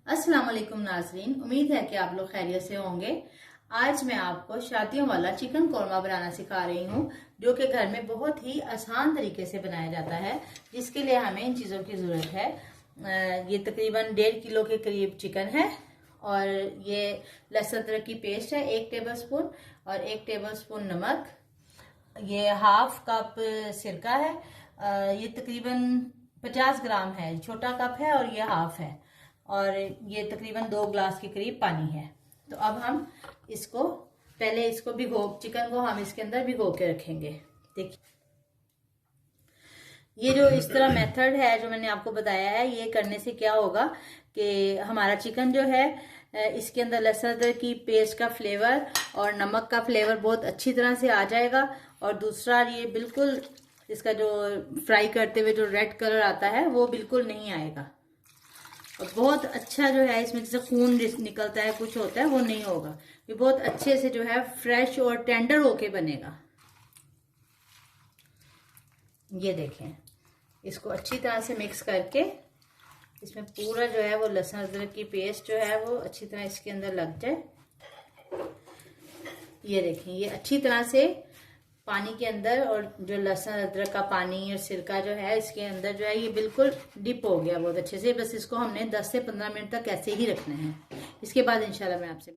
अस्सलाम वालेकुम नाज़रीन, उम्मीद है कि आप लोग खैरियत से होंगे। आज मैं आपको शादियों वाला चिकन कौरमा बनाना सिखा रही हूँ, जो कि घर में बहुत ही आसान तरीके से बनाया जाता है, जिसके लिए हमें इन चीज़ों की ज़रूरत है। ये तकरीबन 1.5 किलो के करीब चिकन है और ये लहसुन अदरक की पेस्ट है 1 टेबल स्पून और 1 टेबल स्पून नमक। ये हाफ कप सिरका है। ये तकरीबन 50 ग्राम है, छोटा कप है और ये हाफ है और ये तकरीबन 2 ग्लास के करीब पानी है। तो अब हम इसको पहले चिकन को हम इसके अंदर भिगो के रखेंगे। देखिए, ये जो इस तरह मेथड है जो मैंने आपको बताया है, ये करने से क्या होगा कि हमारा चिकन जो है इसके अंदर लहसुन अदरक की पेस्ट का फ्लेवर और नमक का फ्लेवर बहुत अच्छी तरह से आ जाएगा। और दूसरा, ये बिल्कुल इसका जो फ्राई करते हुए जो रेड कलर आता है वो बिल्कुल नहीं आएगा और बहुत अच्छा जो है इसमें जैसे खून निकलता है कुछ होता है वो नहीं होगा। ये बहुत अच्छे से जो है फ्रेश और टेंडर होके बनेगा। ये देखें, इसको अच्छी तरह से मिक्स करके इसमें पूरा जो है वो लहसुन अदरक की पेस्ट जो है वो अच्छी तरह इसके अंदर लग जाए। ये देखें, ये अच्छी तरह से पानी के अंदर और जो लहसुन अदरक का पानी और सिरका जो है इसके अंदर जो है ये बिल्कुल डिप हो गया बहुत अच्छे से। बस इसको हमने 10 से 15 मिनट तक ऐसे ही रखना है। इसके बाद इंशाल्लाह मैं आपसे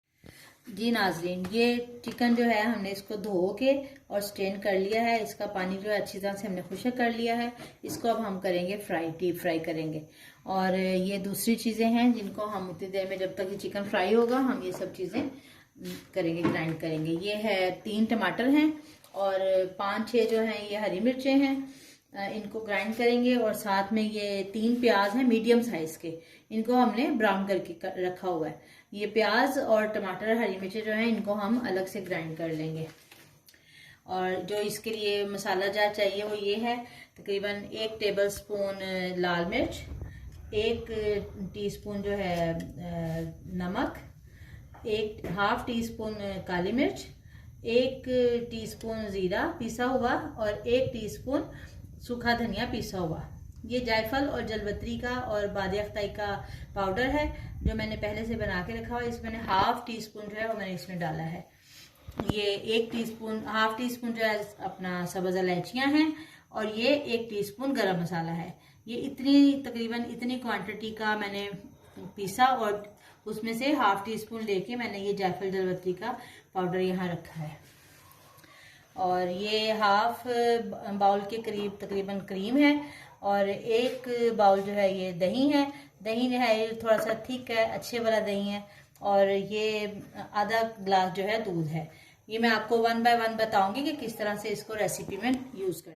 जी नाज़रीन, ये चिकन जो है हमने इसको धो के और स्ट्रेन कर लिया है। इसका पानी जो है अच्छी तरह से हमने खुश्क कर लिया है। इसको अब हम करेंगे डीप फ्राई करेंगे। और ये दूसरी चीज़ें हैं जिनको हम उतनी देर में, जब तक ये चिकन फ्राई होगा, हम ये सब चीज़ें करेंगे, ग्राइंड करेंगे। ये है 3 टमाटर हैं और 5-6 जो हैं ये हरी मिर्चें हैं, इनको ग्राइंड करेंगे। और साथ में ये 3 प्याज हैं मीडियम साइज के, इनको हमने ब्राउन करके रखा हुआ है। ये प्याज और टमाटर हरी मिर्चें जो हैं इनको हम अलग से ग्राइंड कर लेंगे। और जो इसके लिए मसाला जार चाहिए वो ये है, तकरीबन 1 टेबल स्पून लाल मिर्च, 1 टीस्पून जो है नमक, 1/2 टीस्पून काली मिर्च, 1 टीस्पून जीरा पीसा हुआ और 1 टीस्पून सूखा धनिया पीसा हुआ। ये जायफल और जलवत्री का और बादे अख्ताई का पाउडर है जो मैंने पहले से बना के रखा हुआ है। इसमें 1/2 टीस्पून जो है वो मैंने इसमें डाला है। ये 1/2 टीस्पून जो है अपना सब्ज़ इलायचियाँ हैं और ये 1 टीस्पून गरम मसाला है। ये तकरीबन इतनी क्वांटिटी का मैंने पीसा और उसमें से 1/2 टीस्पून लेके मैंने ये जायफल जलवत्री का पाउडर यहाँ रखा है। और ये 1/2 बाउल के करीब तकरीबन क्रीम है और 1 बाउल जो है ये दही है। दही जो है ये थोड़ा सा थिक है, अच्छे वाला दही है। और ये आधा ग्लास जो है दूध है। ये मैं आपको 1 बाय 1 बताऊंगी कि किस तरह से इसको रेसिपी में यूज़ करें।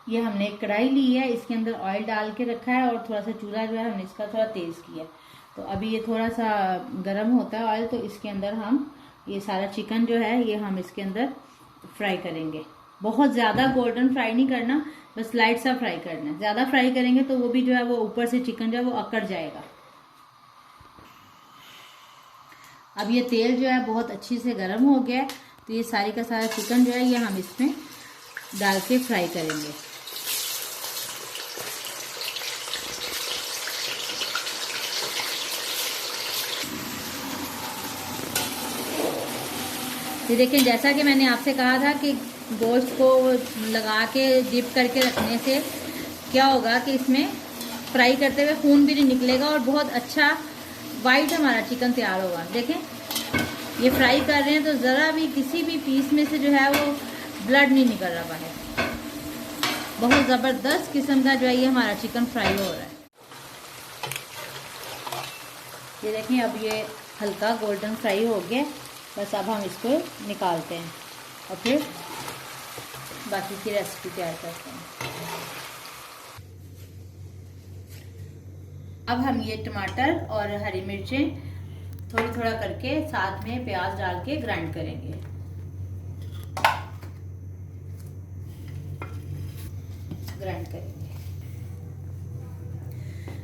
ये हमने एक कढ़ाई ली है, इसके अंदर ऑयल डाल के रखा है और थोड़ा सा चूल्हा जो है हमने इसका थोड़ा तेज़ किया है। तो अभी ये थोड़ा सा गर्म होता है ऑयल, तो इसके अंदर हम ये सारा चिकन जो है ये हम इसके अंदर फ्राई करेंगे। बहुत ज़्यादा गोल्डन फ्राई नहीं करना, बस लाइट सा फ्राई करना है। ज़्यादा फ्राई करेंगे तो वो भी जो है वो ऊपर से चिकन जो है वो अकड़ जाएगा। अब ये तेल जो है बहुत अच्छी से गर्म हो गया है, तो ये सारी का सारा चिकन जो है ये हम इसमें डाल के फ्राई करेंगे। ये देखें, जैसा कि मैंने आपसे कहा था कि गोश्त को लगा के डिप करके रखने से क्या होगा कि इसमें फ्राई करते हुए खून भी नहीं निकलेगा और बहुत अच्छा वाइट हमारा चिकन तैयार होगा। देखें, ये फ्राई कर रहे हैं तो ज़रा भी किसी भी पीस में से जो है वो ब्लड नहीं निकल रहा है। बहुत ज़बरदस्त किस्म का जो है ये हमारा चिकन फ्राई हो रहा है। ये देखें, अब ये हल्का गोल्डन फ्राई हो गया। बस अब हम इसको निकालते हैं और फिर बाकी की रेसिपी तैयार करते हैं। अब हम ये टमाटर और हरी मिर्चें थोड़ा करके साथ में प्याज डाल के ग्राइंड करेंगे।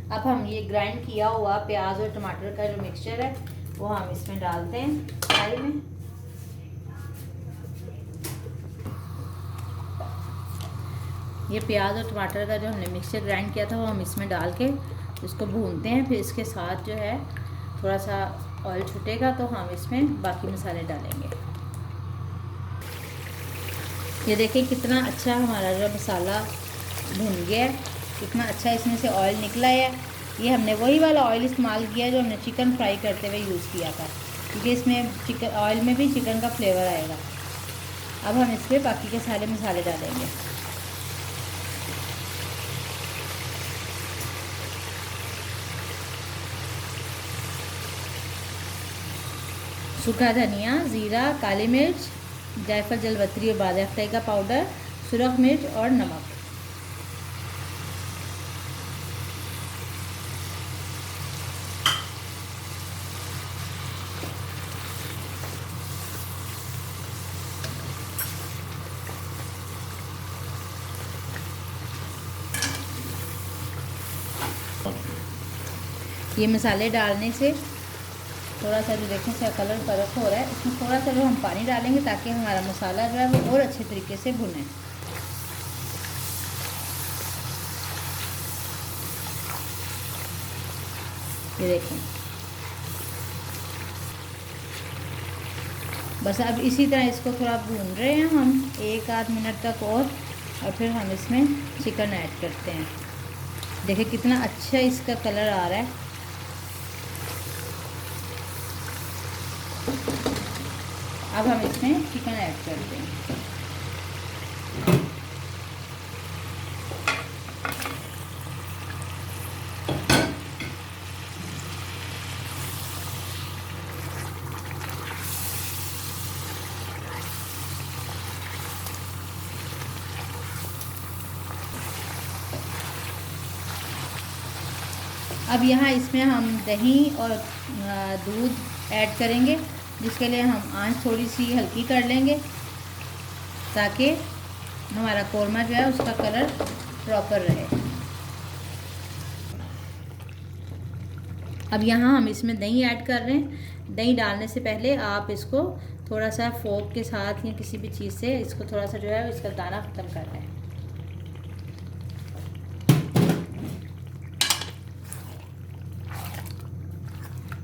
अब हम ये ग्राइंड किया हुआ प्याज और टमाटर का जो मिक्सचर है वो हम इसमें डालते हैं कढ़ाई में। ये प्याज और टमाटर का जो हमने मिक्सचर ग्राइंड किया था वो हम इसमें डाल के इसको भूनते हैं। फिर इसके साथ जो है थोड़ा सा ऑयल छूटेगा तो हम इसमें बाकी मसाले डालेंगे। ये देखिए कितना अच्छा हमारा जो मसाला भुन गया है, कितना अच्छा इसमें से ऑयल निकला है। ये हमने वही वाला ऑयल इस्तेमाल किया जो हमने चिकन फ्राई करते हुए यूज़ किया था, क्योंकि इसमें चिकन ऑयल में भी चिकन का फ्लेवर आएगा। अब हम इसमें बाकी के सारे मसाले डालेंगे। सूखा धनिया, ज़ीरा, काली मिर्च, जायफल, जलवत्री और बादे अख्तरी का पाउडर, सुरख मिर्च और नमक। ये मसाले डालने से थोड़ा सा जो देखें इसका कलर फर्क हो रहा है, इसमें थोड़ा सा जो हम पानी डालेंगे ताकि हमारा मसाला जो है वो और अच्छे तरीके से भुने। ये देखें, बस अब इसी तरह इसको थोड़ा भून रहे हैं हम 1-8 मिनट तक और फिर हम इसमें चिकन ऐड करते हैं। देखिए कितना अच्छा इसका कलर आ रहा है। अब हम इसमें चिकन ऐड करते हैं। अब यहाँ इसमें हम दही और दूध ऐड करेंगे, जिसके लिए हम आंच थोड़ी सी हल्की कर लेंगे ताकि हमारा कोरमा जो है उसका कलर प्रॉपर रहे। अब यहाँ हम इसमें दही ऐड कर रहे हैं। दही डालने से पहले आप इसको थोड़ा सा फोक के साथ या किसी भी चीज़ से इसको थोड़ा सा जो है इसका दाना ख़त्म कर लें।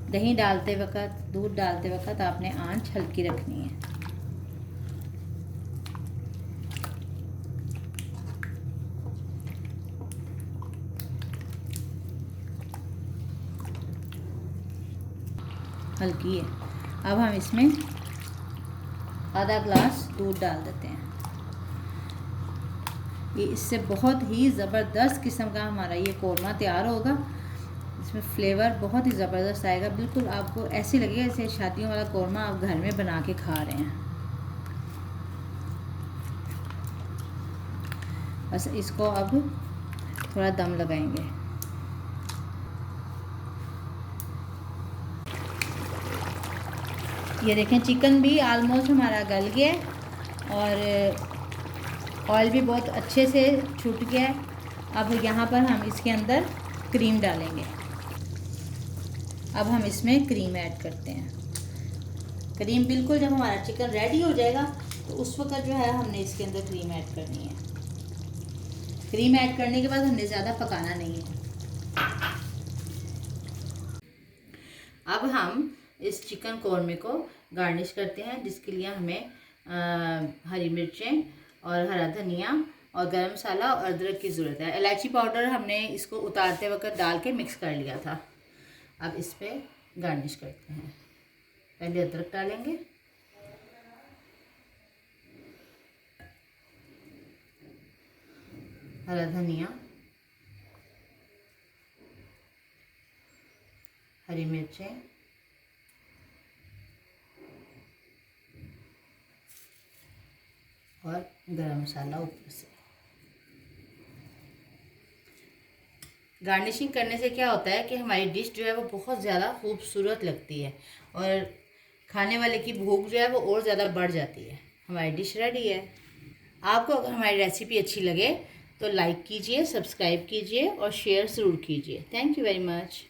दही डालते वक्त, दूध डालते वक्त आपने आंच हल्की रखनी है। हल्की है। अब हम इसमें आधा ग्लास दूध डाल देते हैं। ये इससे बहुत ही ज़बरदस्त किस्म का हमारा ये कोरमा तैयार होगा। इसमें फ्लेवर बहुत ही ज़बरदस्त आएगा, बिल्कुल आपको ऐसे लगेगा जैसे शादियों वाला कोरमा आप घर में बना के खा रहे हैं। बस इसको अब थोड़ा दम लगाएंगे। ये देखें चिकन भी आलमोस्ट हमारा गल गया है और ऑयल भी बहुत अच्छे से छूट गया है। अब यहाँ पर हम इसके अंदर क्रीम डालेंगे। अब हम इसमें क्रीम ऐड करते हैं। क्रीम बिल्कुल जब हमारा चिकन रेडी हो जाएगा तो उस वक्त जो है हमने इसके अंदर क्रीम ऐड करनी है। क्रीम ऐड करने के बाद हमने ज़्यादा पकाना नहीं है। अब हम इस चिकन कोरमे को गार्निश करते हैं, जिसके लिए हमें हरी मिर्चें और हरा धनिया और गरम मसाला और अदरक की ज़रूरत है। इलायची पाउडर हमने इसको उतारते वक्त डाल के मिक्स कर लिया था। अब इस पर गार्निश करते हैं। पहले अदरक डालेंगे, हरा धनिया, हरी मिर्चें, और गरम मसाला ऊपर से। गार्निशिंग करने से क्या होता है कि हमारी डिश जो है वो बहुत ज़्यादा खूबसूरत लगती है और खाने वाले की भूख जो है वो और ज़्यादा बढ़ जाती है। हमारी डिश रेडी है। आपको अगर हमारी रेसिपी अच्छी लगे तो लाइक कीजिए, सब्सक्राइब कीजिए और शेयर ज़रूर कीजिए। Thank you very much.